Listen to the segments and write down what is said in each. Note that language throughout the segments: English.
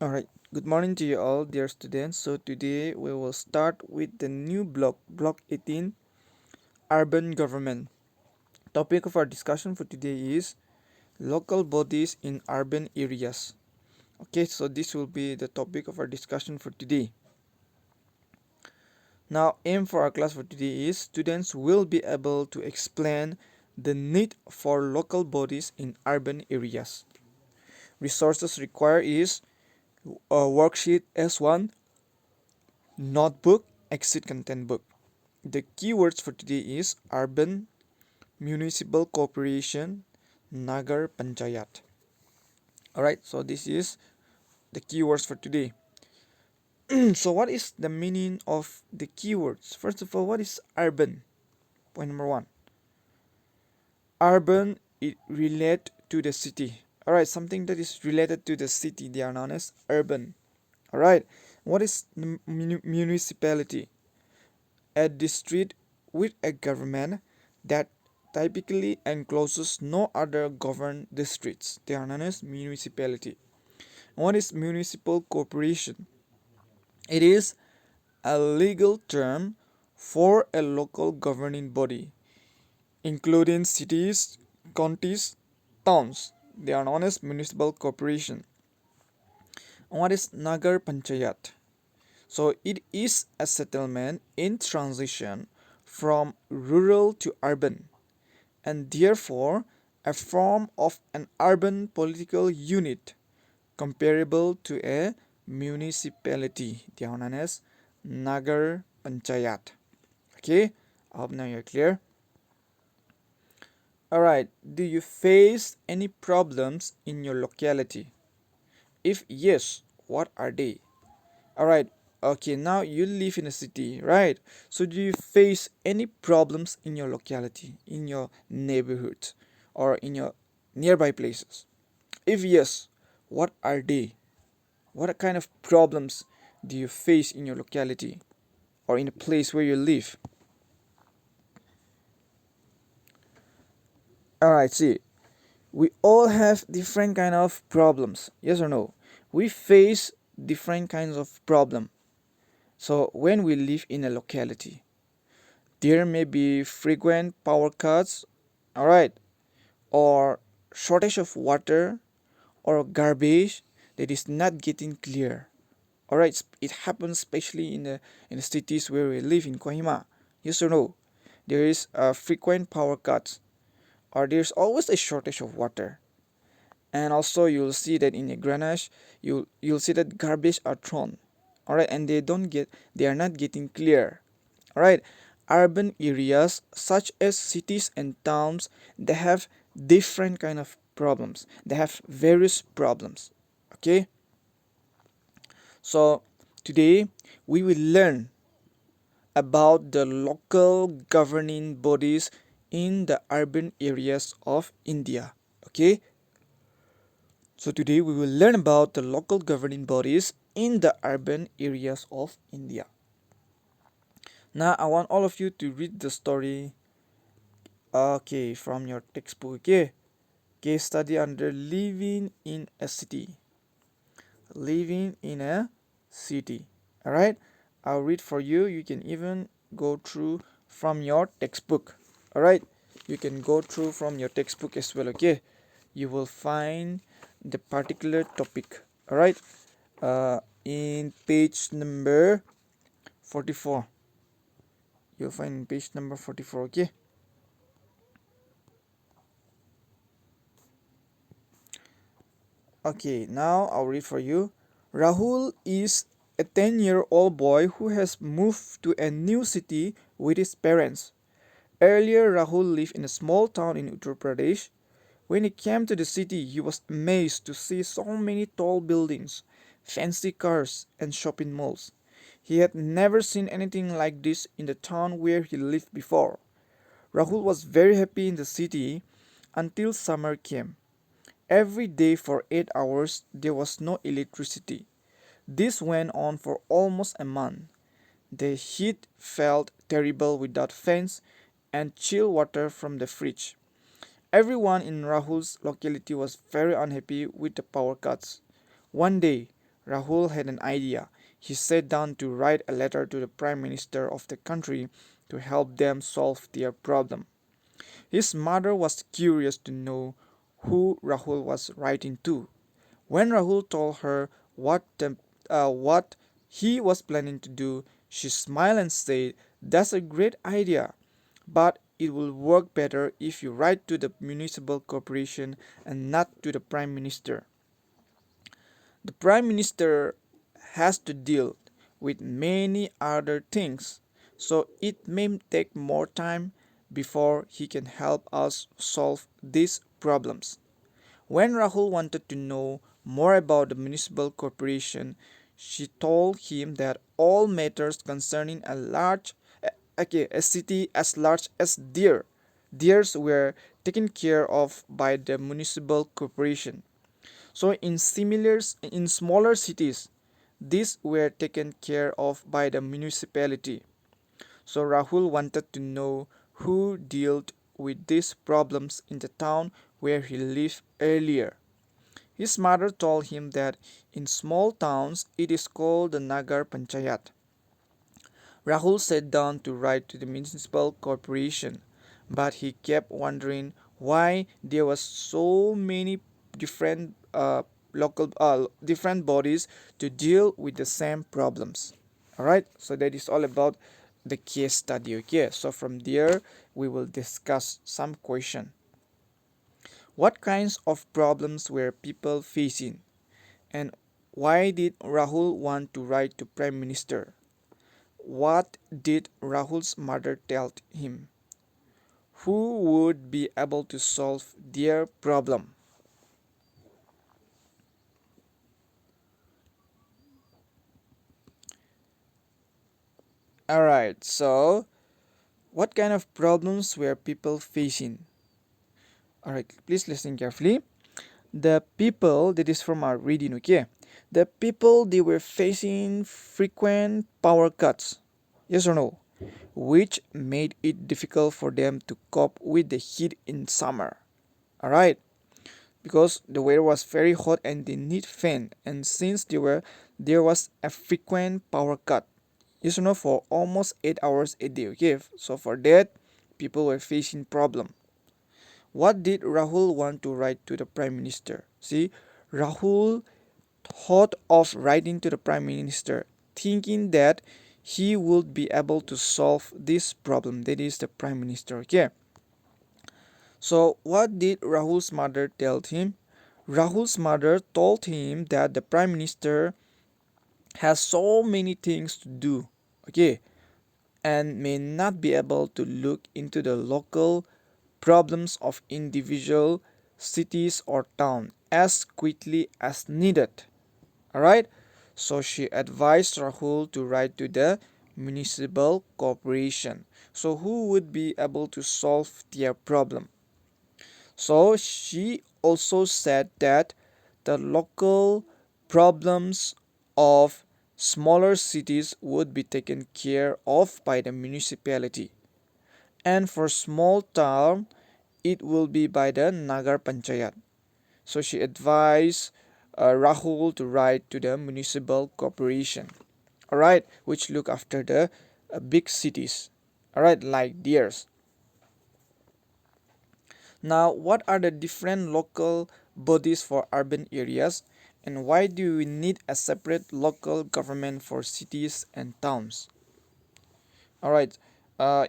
Alright, good morning to you all, dear students. So today we will start with the new block 18, urban government. Topic of our discussion for today is local bodies in urban areas. Okay, so this will be the topic of our discussion for today. Now, aim for our class for today is students will be able to explain the need for local bodies in urban areas. Resources required is a worksheet S1, notebook, exit content book. The keywords for today is urban, municipal corporation, Nagar Panchayat. Alright, so this is the keywords for today. So what is the meaning of the keywords? First of all, what is urban? Point number one. Urban, it relate to the city. Alright, something that is related to the city, they are known as urban. Alright, what is municipality? A district with a government that typically encloses no other governed districts. They are known as municipality. What is municipal corporation? It is a legal term for a local governing body, including cities, counties, towns. They are known as municipal corporation. What is Nagar Panchayat? So it is a settlement in transition from rural to urban, and therefore a form of an urban political unit comparable to a municipality. They are known as Nagar Panchayat. Okay, I hope now you're clear. Alright, do you face any problems in your locality? If yes, what are they? Alright, okay, now you live in a city, right? So do you face any problems in your locality, in your neighborhood, or in your nearby places? If yes, what are they? What kind of problems do you face in your locality or in the place where you live? Alright, see, we all have different kind of problems, yes or no? We face different kinds of problem. So when we live in a locality, there may be frequent power cuts, alright, or shortage of water, or garbage that is not getting clear. Alright, it happens especially in the cities where we live in Kohima. Yes or no? There is a frequent power cuts, or there's always a shortage of water. And also you'll see that in the Greenwich, you'll see that garbage are thrown. Alright, and they are not getting clear. Alright, urban areas such as cities and towns, they have different kind of problems. They have various problems. Okay, so today we will learn about the local governing bodies in the urban areas of India. Okay, so today we will learn about the local governing bodies in the urban areas of India. Now I want all of you to read the story, okay, from your textbook. Okay, case study under living in a city. Living in a city. All right, I'll read for you. You can even go through from your textbook. All right, you can go through from your textbook as well. Okay, you will find the particular topic. All right, in page number 44. You'll find page number 44. Okay. Okay, now I'll read for you. Rahul is a 10-year-old boy who has moved to a new city with his parents. Earlier, Rahul lived in a small town in Uttar Pradesh. When he came to the city, he was amazed to see so many tall buildings, fancy cars, and shopping malls. He had never seen anything like this in the town where he lived before. Rahul was very happy in the city until summer came. Every day for 8 hours there was no electricity. This went on for almost a month. The heat felt terrible without fans and chill water from the fridge. Everyone in Rahul's locality was very unhappy with the power cuts. One day, Rahul had an idea. He sat down to write a letter to the Prime Minister of the country to help them solve their problem. His mother was curious to know who Rahul was writing to. When Rahul told her what he was planning to do, she smiled and said, "That's a great idea, but it will work better if you write to the municipal corporation and not to the Prime Minister. The Prime Minister has to deal with many other things, so it may take more time before he can help us solve these problems." When Rahul wanted to know more about the municipal corporation, she told him that all matters concerning a city as large as theirs were taken care of by the municipal corporation. So in smaller cities, these were taken care of by the municipality. So Rahul wanted to know who dealt with these problems in the town where he lived earlier. His mother told him that in small towns it is called the Nagar Panchayat. Rahul sat down to write to the municipal corporation, but he kept wondering why there were so many different bodies to deal with the same problems. All right, so that is all about the case study. Okay, so from there we will discuss some question. What kinds of problems were people facing, and why did Rahul want to write to Prime Minister? What did Rahul's mother tell him? Who would be able to solve their problem? Alright, so what kind of problems were people facing? Alright, please listen carefully. The people, that is from our reading, okay? The people, they were facing frequent power cuts. Yes or no? Which made it difficult for them to cope with the heat in summer. Alright, because the weather was very hot and they need fan, and since there was a frequent power cut, yes or no, for almost 8 hours a day. Okay, so for that people were facing problem. What did Rahul want to write to the Prime Minister? See, Rahul thought of writing to the Prime Minister, thinking that he would be able to solve this problem, that is the Prime Minister. Okay, so what did Rahul's mother tell him? Rahul's mother told him that the Prime Minister has so many things to do, okay, and may not be able to look into the local problems of individual cities or town as quickly as needed. Alright, so she advised Rahul to write to the municipal corporation. So who would be able to solve their problem? So she also said that the local problems of smaller cities would be taken care of by the municipality, and for small town it will be by the Nagar Panchayat. So she advised Rahul to write to the municipal corporation, alright, which look after the big cities, alright, like theirs. Now, what are the different local bodies for urban areas, and why do we need a separate local government for cities and towns? Alright,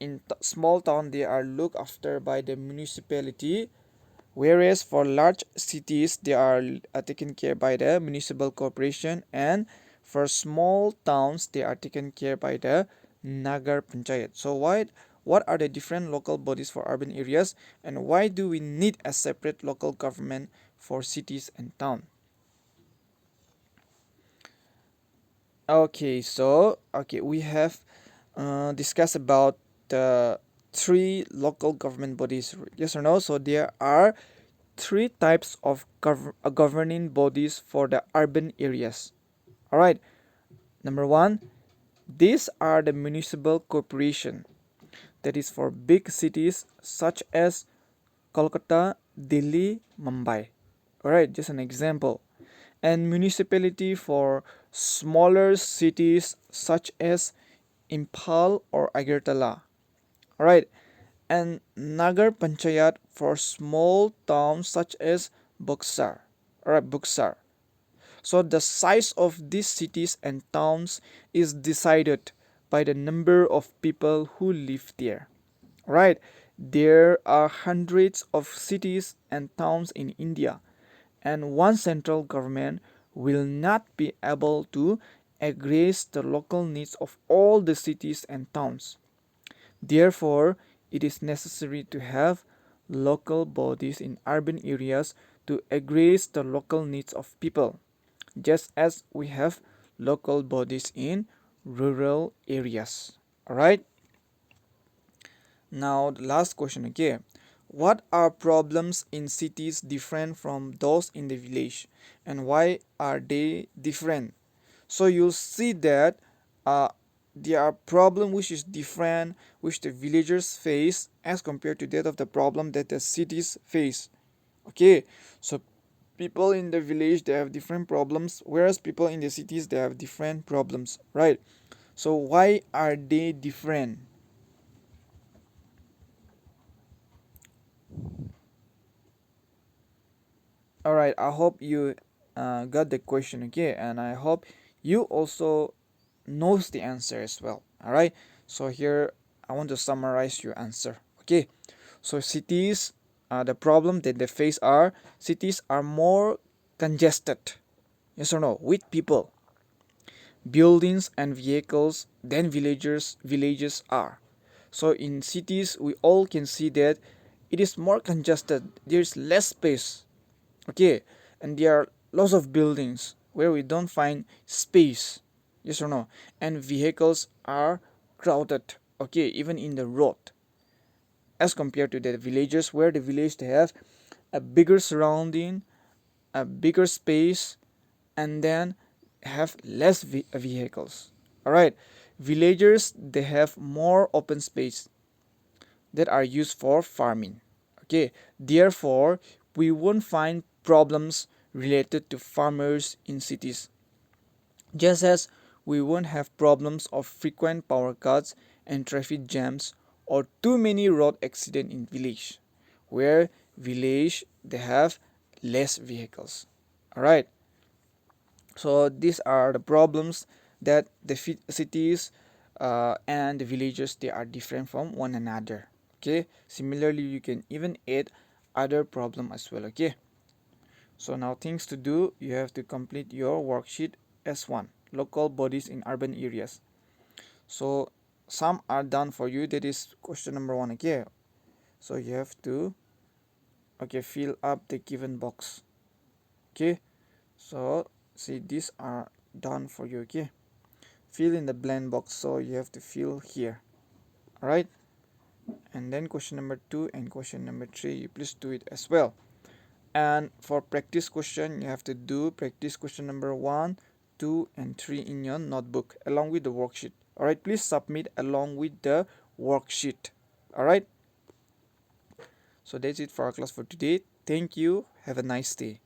in small town they are looked after by the municipality, whereas for large cities they are taken care by the municipal corporation, and for small towns they are taken care by the Nagar Panchayat. So what are the different local bodies for urban areas, and why do we need a separate local government for cities and town? Okay, we have discussed about the three local government bodies, yes or no? So there are three types of governing bodies for the urban areas. All right, number one, these are the municipal corporation, that is for big cities such as Kolkata, Delhi, Mumbai. All right, just an example. and municipality for smaller cities such as Imphal or Agartala. Alright, and Nagar Panchayat for small towns such as Buxar. Alright, Buxar. So the size of these cities and towns is decided by the number of people who live there. Right? There are hundreds of cities and towns in India, and one central government will not be able to address the local needs of all the cities and towns. Therefore, it is necessary to have local bodies in urban areas to address the local needs of people, just as we have local bodies in rural areas. Alright? Now, the last question, okay. What are problems in cities different from those in the village, and why are they different? So you'll see that uh, there are problem which is different, which the villagers face as compared to that of the problem that the cities face. Okay, so people in the village they have different problems, whereas people in the cities they have different problems, right? So why are they different? All right, I hope you got the question, okay, and I hope you also knows the answer as well. All right, so here I want to summarize your answer. Okay, so cities, the problem that they face are cities are more congested, yes or no, with people, buildings and vehicles than villages are. So in cities we all can see that it is more congested, there's less space, okay, and there are lots of buildings where we don't find space, yes or no, and vehicles are crowded, okay, even in the road, as compared to the villages where the village they have a bigger surrounding, a bigger space, and then have less vehicles. All right, villagers they have more open space that are used for farming, okay, therefore we won't find problems related to farmers in cities, just as we won't have problems of frequent power cuts and traffic jams or too many road accidents in village, where village they have less vehicles. All right, so these are the problems that the cities and the villages they are different from one another. Okay, similarly you can even add other problem as well. Okay, so now things to do, you have to complete your worksheet S1, local bodies in urban areas. So some are done for you, that is question number 1. Okay, so you have to fill up the given box. Okay, so see these are done for you. Okay, fill in the blank box, so you have to fill here. All right, and then question number 2 and question number 3 you please do it as well. And for practice question you have to do practice question number 1, 2 and 3 in your notebook along with the worksheet. All right, please submit along with the worksheet. All right, so that's it for our class for today. Thank you, have a nice day.